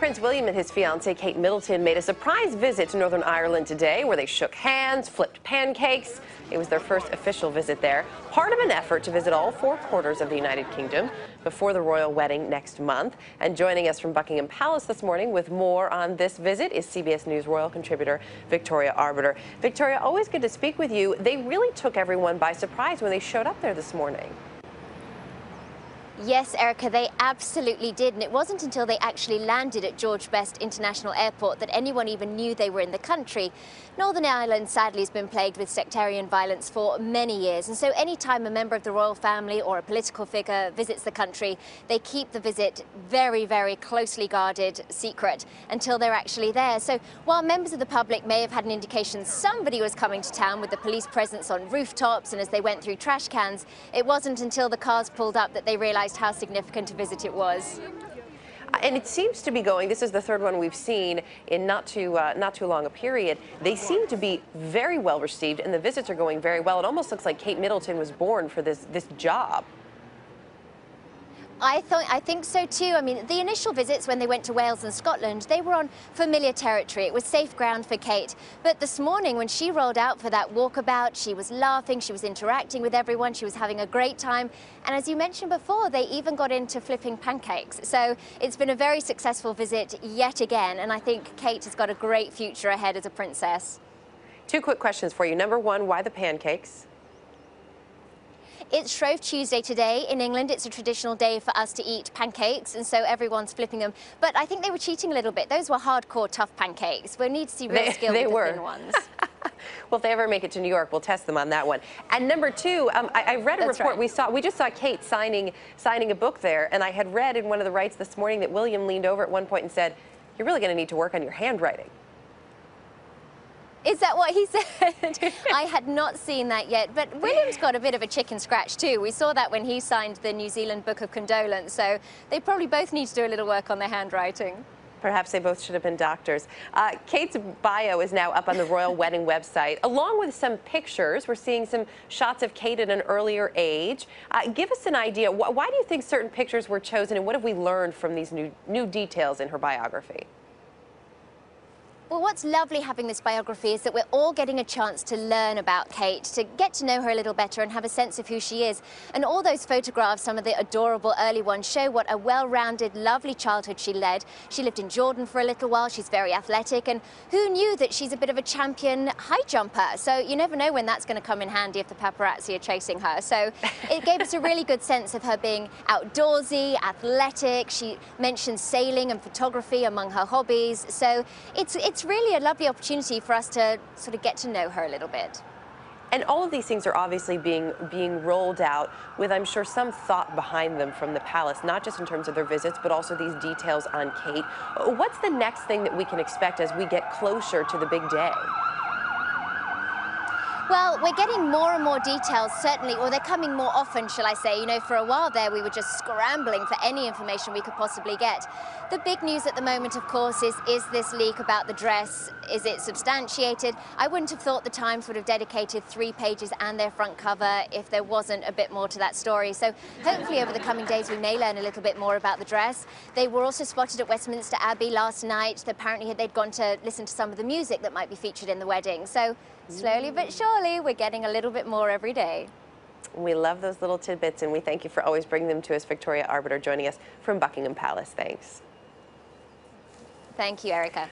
Prince William and his fiancée Kate Middleton made a surprise visit to Northern Ireland today where they shook hands, flipped pancakes. It was their first official visit there, part of an effort to visit all four quarters of the United Kingdom before the royal wedding next month. And joining us from Buckingham Palace this morning with more on this visit is CBS News Royal Contributor Victoria Arbiter. Victoria, always good to speak with you. They really took everyone by surprise when they showed up there this morning. Yes, Erica, they absolutely did. And it wasn't until they actually landed at George Best International Airport that anyone even knew they were in the country. Northern Ireland, sadly, has been plagued with sectarian violence for many years. And so any time a member of the royal family or a political figure visits the country, they keep the visit very, very closely guarded, secret, until they're actually there. So while members of the public may have had an indication somebody was coming to town with the police presence on rooftops and as they went through trash cans, it wasn't until the cars pulled up that they realized how significant a visit it was. And it seems to be going, this is the third one we've seen in not too long a period. They seem to be very well received and the visits are going very well. It almost looks like Kate Middleton was born for this job. I think so too. I mean, the initial visits when they went to Wales and Scotland, they were on familiar territory. It was safe ground for Kate. But this morning when she rolled out for that walkabout, she was laughing, she was interacting with everyone, she was having a great time. And as you mentioned before, they even got into flipping pancakes. So it's been a very successful visit yet again. And I think Kate has got a great future ahead as a princess. Two quick questions for you. Number one, why the pancakes? It's Shrove Tuesday today. In England, it's a traditional day for us to eat pancakes, and so everyone's flipping them. But I think they were cheating a little bit. Those were hardcore, tough pancakes. We need to see real skill with the thin ones. Well, if they ever make it to New York, we'll test them on that one. And number two, I read a report. Right. We just saw Kate signing a book there, and I had read in one of the rights this morning that William leaned over at one point and said, "You're really going to need to work on your handwriting." Is that what he said? I had not seen that yet, but William's got a bit of a chicken scratch too. We saw that when he signed the New Zealand Book of Condolence, so they probably both need to do a little work on their handwriting. Perhaps they both should have been doctors. Kate's bio is now up on the royal wedding website, along with some pictures. We're seeing some shots of Kate at an earlier age. Give us an idea. Why do you think certain pictures were chosen, and what have we learned from these new details in her biography? Well, what's lovely having this biography is that we're all getting a chance to learn about Kate, to get to know her a little better and have a sense of who she is. And all those photographs, some of the adorable early ones, show what a well-rounded, lovely childhood she led. She lived in Jordan for a little while. She's very athletic. And who knew that she's a bit of a champion high jumper? So you never know when that's going to come in handy if the paparazzi are chasing her. So it gave us a really good sense of her being outdoorsy, athletic. She mentioned sailing and photography among her hobbies. So it's really a lovely opportunity for us to sort of get to know her a little bit. And all of these things are obviously being rolled out with, I'm sure, some thought behind them from the palace, not just in terms of their visits, but also these details on Kate. What's the next thing that we can expect as we get closer to the big day? Well, we're getting more and more details, certainly, or they're coming more often, shall I say. You know, for a while there, we were just scrambling for any information we could possibly get. The big news at the moment, of course, is this leak about the dress? Is it substantiated? I wouldn't have thought the Times would have dedicated 3 pages and their front cover if there wasn't a bit more to that story. So hopefully over the coming days, we may learn a little bit more about the dress. They were also spotted at Westminster Abbey last night. Apparently, they'd gone to listen to some of the music that might be featured in the wedding. So slowly but surely, we're getting a little bit more every day. We love those little tidbits, and we thank you for always bringing them to us. Victoria Arbiter joining us from Buckingham Palace. Thanks. Thank you, Erica.